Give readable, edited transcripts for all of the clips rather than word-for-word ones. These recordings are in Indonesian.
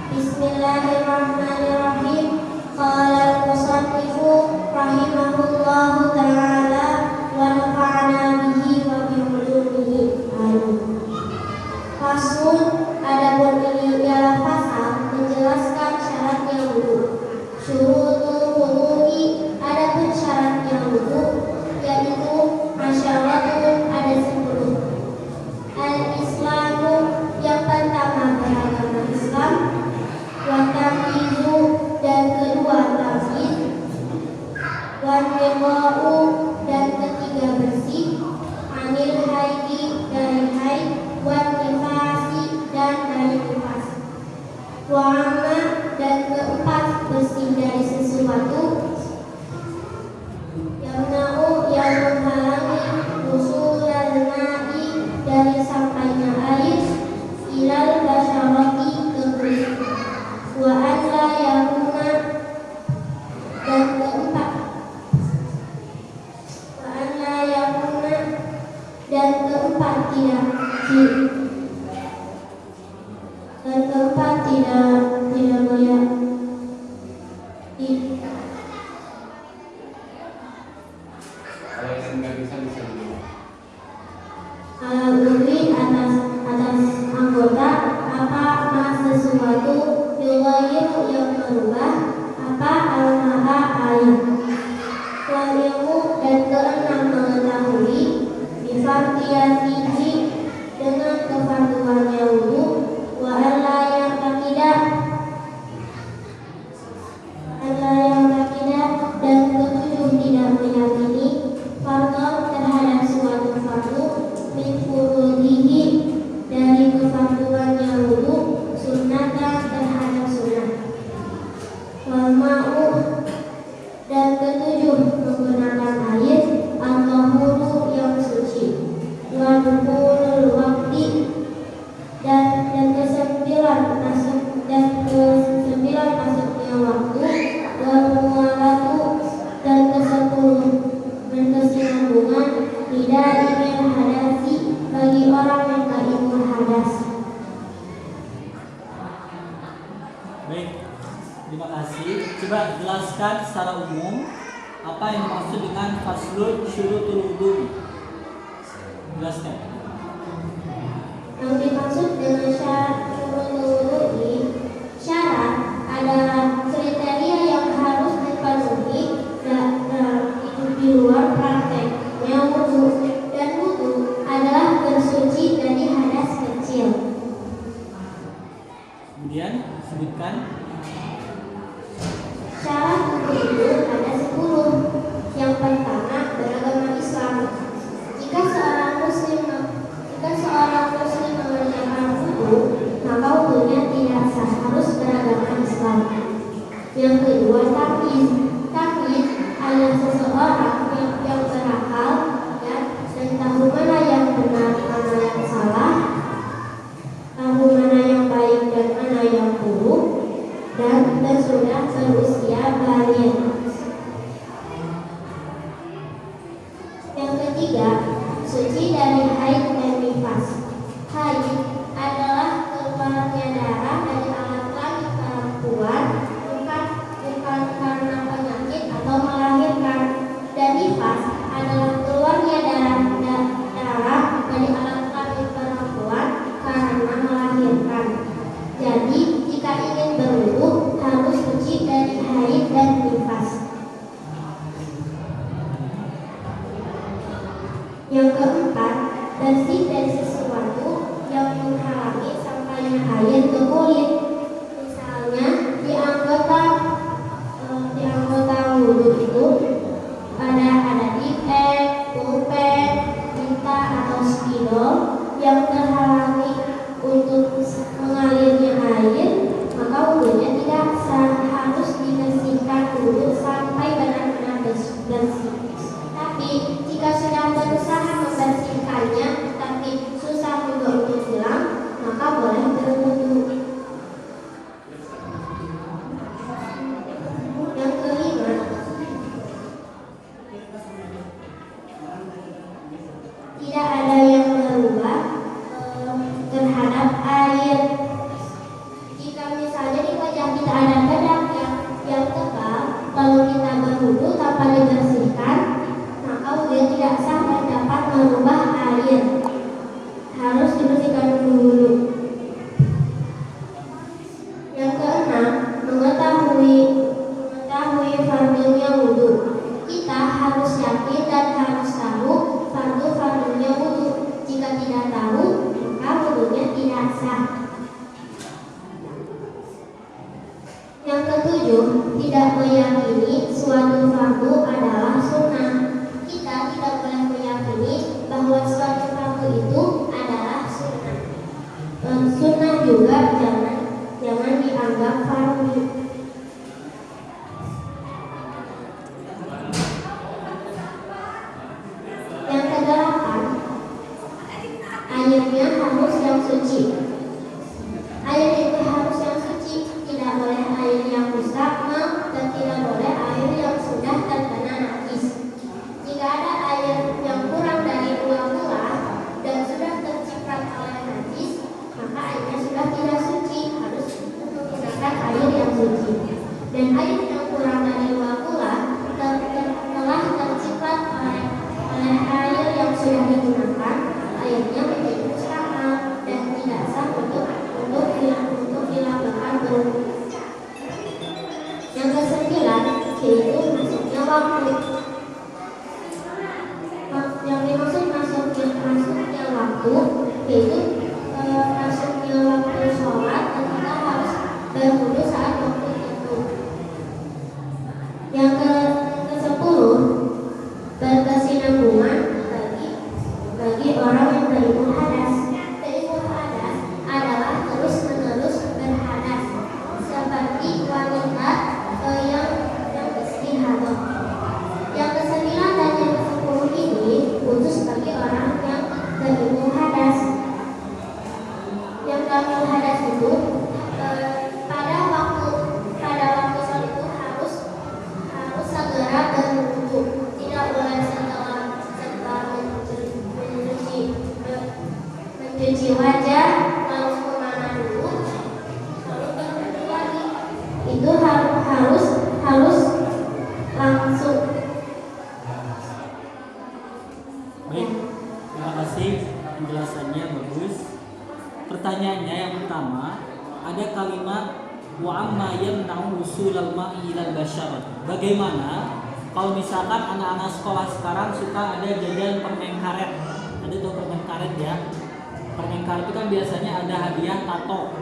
Bismillahirrahmanirrahim. Qala al-musannifu rahimahullahu ta'ala wa nafa'ana bihi wa bi ulumihi. Amin. Faslun, adapun ini ialah pasal menjelaskan syaratnya wudu. Syurutul wudu'i, adapun syaratnya wudu yaitu masyaratun, ada 10. Al-Islamu, yang pertama beragama Islam. Wa tamyizu, dan kedua tamyiz. Wa niqa'u, dan ketiga bersih. Anil haidi, dari haid. Wa nifasi, dan dari nifas. Wa amma, dan keempat bersih dari sesuatu. Yamna'u, yang menghalangi usulal ma'i, dari sampainya air. Ilal basyarati, ke kulit. Wa an la yakuna, dan keempat. Wa an la yakuna, dan keempat tidak boleh kalau yang nggak bisa dulu. Lebih atas anggota apa mas sesuatu yughayyiru, yang merubah apa al-ma'a, air. Wal ilmu, dan keenam mengetahui bifardiyatihi, dengan kefarduannya wudu. Wa alla ya'taqidah, dan ketujuh tidak meyakini fardhu, terhadap suatu fardu. Min furudihi, dari kefarduannya wudu. Sunnatan, terhadap sunnah. Wal ma'u, dan ketujuh menggunakan air. Al-tahuru, yang suci. Wa dukhulul waqti, dan kesembilan masuknya waktu. Wal muwalatu, dan ke-10 berkesinambungan. Tidak ingin hadasi, bagi orang yang tak ingin hadas. Baik, terima kasih. Coba jelaskan secara umum apa yang dimaksud dengan faslun syurutul wudu. Jelaskan. Yang dimaksud dengan syarat syurutul wudu, syarat adalah kriteria yang harus dipenuhi di luar prakteknya wudu. Dan wudu adalah bersuci dari hadas kecil. Kemudian sebutkan. Syarat wudu itu ada 10. Yang pertama beragama Islam. Jika seorang muslim mengerjakan wudu, maka wudunya tidak sah, harus beragama Islam. Yang kedua tamyiz. Tamyiz adalah seseorang yang berakal dan tahu mana yang benar, mana yang salah, tahu mana yang baik dan mana yang buruk, dan sudah berusia baligh. Yang ketiga, suci dari haid dan nifas. Haid adalah keluarnya darah dari alat kelamin perempuan, bukan karena penyakit atau melahirkan. Dan nifas adalah keluarnya darah dari alat kelamin perempuan karena melahirkan. Jadi jika ingin berwudu harus suci dari haid dan nifas. Yang keempat, bersih dari sesuatu yang menghalangi sampainya air ke kulit. Misalnya di anggota wudu itu ada dipek, pulpen, tinta atau spidol yang terhalangi untuk mengalirnya air, maka wudunya tidak sah, harus dibersihkan dulu sampai benar-benar bersih. Tapi jika sudah berusaha membersihkannya tapi susah juga untuk hilang, maka boleh berwudu. Yang ketujuh, tidak meyakini suatu fardu adalah sunnah. Kita tidak boleh meyakini bahwa suatu fardu itu adalah sunnah. Sunnah juga jangan dianggap fardu. Yang kedelapan, airnya harus yang suci. Air itu harus yang suci, tidak boleh air yang rusak dan tidak boleh air yang sudah terkena najis. Jika ada air yang kurang dari 2 bulan dan sudah terciprat oleh najis, maka airnya sudah tidak suci, harus menggunakan air yang suci. Dan air yang kurang dari 2 bulan telah terciprat oleh air yang sudah digunakan, airnya menjadi mustahil dan tidak sah untuk dilakukan berwudu. Yang kesembilan, yaitu masuknya waktu. Yang dimaksud masuknya waktu yaitu masuknya waktu sholat ketika harus berwudu saat waktu itu. Yang ke-10, berkesinambungan bagi orang yang berilmu hadas. Berilmu hadas adalah terus-menerus berhadas, seperti wanita yang istihadah. Yang ke-9 dan yang ke-10 ini khusus bagi orang yang berilmu hadas. Yang berilmu hadas itu pada waktu sholat itu harus segera berwudu, tidak boleh setelah mencuci wajah lalu kemana dulu lalu berwudu lagi. Itu harus langsung. Baik, terima kasih penjelasannya bagus. Pertanyaannya yang pertama, ada kalimat wa amma yamna'u usulal ma'i ilal basyarat. Bagaimana kalau misalkan anak-anak sekolah sekarang suka ada jajan permen karet? Ada tuh permen karet ya. Permen karet itu kan biasanya ada hadiah tato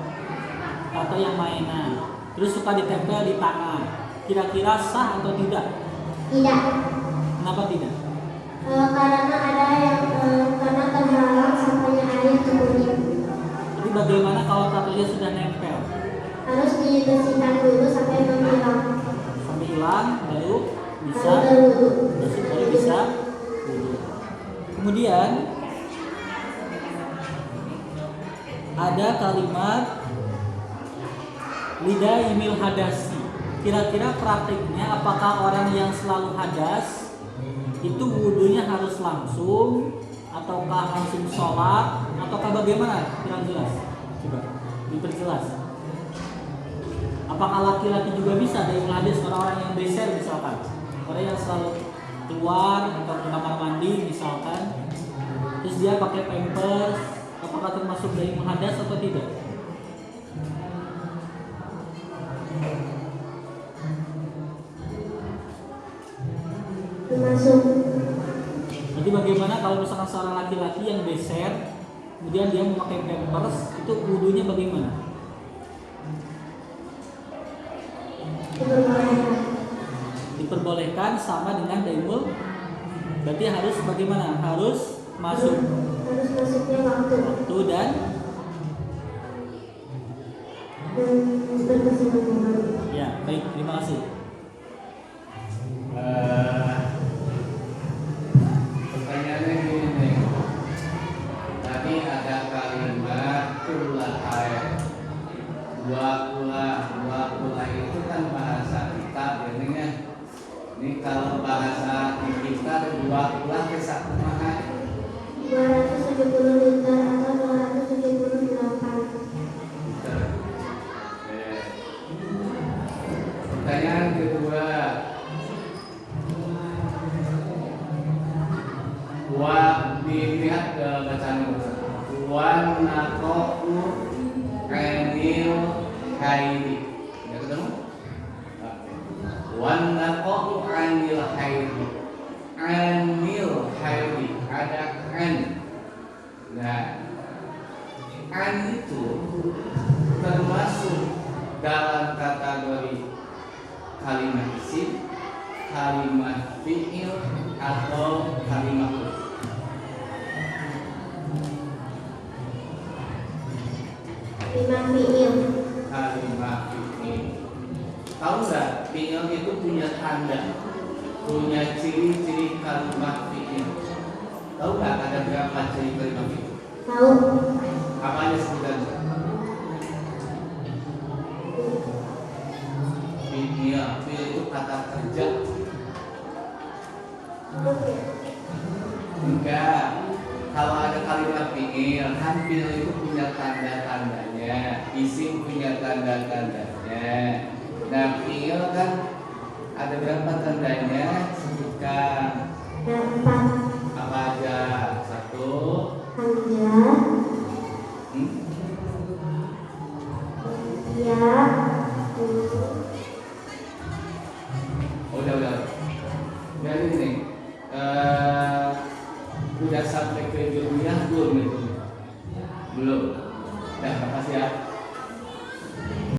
yang mainan. Terus suka ditempel di tangan. Kira-kira sah atau tidak? Tidak. Kenapa tidak? Karena ada yang karena terhalang sampainya air ke kulit. Jadi bagaimana kalau tatonya sudah nempel? Harus dibersihkan dulu sampai menghilang. Sampai hilang baru bisa baru bisa wudu. Kemudian ada kalimat lidah imil hadasi. Kira-kira praktiknya apakah orang yang selalu hadas itu wudunya harus langsung ataukah langsung sholat ataukah bagaimana? Kurang jelas. Coba diperjelas. Apakah laki-laki juga bisa ada yang hadis, orang-orang yang beser misalkan, orang yang selalu keluar atau ke kamar mandi misalkan, terus dia pakai pampers, apakah termasuk dari menghadas atau tidak? Termasuk. Jadi bagaimana kalau misalkan seorang laki-laki yang beser, kemudian dia memakai pampers, itu wudunya bagaimana? Diperbolehkan sama dengan daimul. Berarti harus bagaimana? Harus masuknya waktu dan berkesinambungan. ya, baik, terima kasih. Pertanyaannya gini nih. Tadi ada kalimat tulah air. Dua pula itu kan bahasa kita biasanya. Ini kalau bahasa di kita dua pula kesak mahal 270 liter atau 278. Pertanyaan kedua, dilihat ke bacaan wan nakoku anil haidi. Ya ketemu? Wan nakoku anil haidi. Anil haidi ada an. Nah, an itu termasuk dalam kategori kalimat isim, kalimat fi'il, atau kalimat huruf? Kalimat fi'il. Kalimat fi'il. Tahu nggak fi'il itu punya tanda, punya ciri-ciri kalimat fi'il? Tahu nggak ada berapa ciri kalimat fi'il? Tahu. Apa aja sebutannya? Fi'il itu kata kerja. Enggak. Kalau ada kalimat fi'il, kan fi'il itu punya tanda-tandanya, isim punya tanda-tandanya. Nah, fi'il kan ada berapa tandanya? Sebutkan.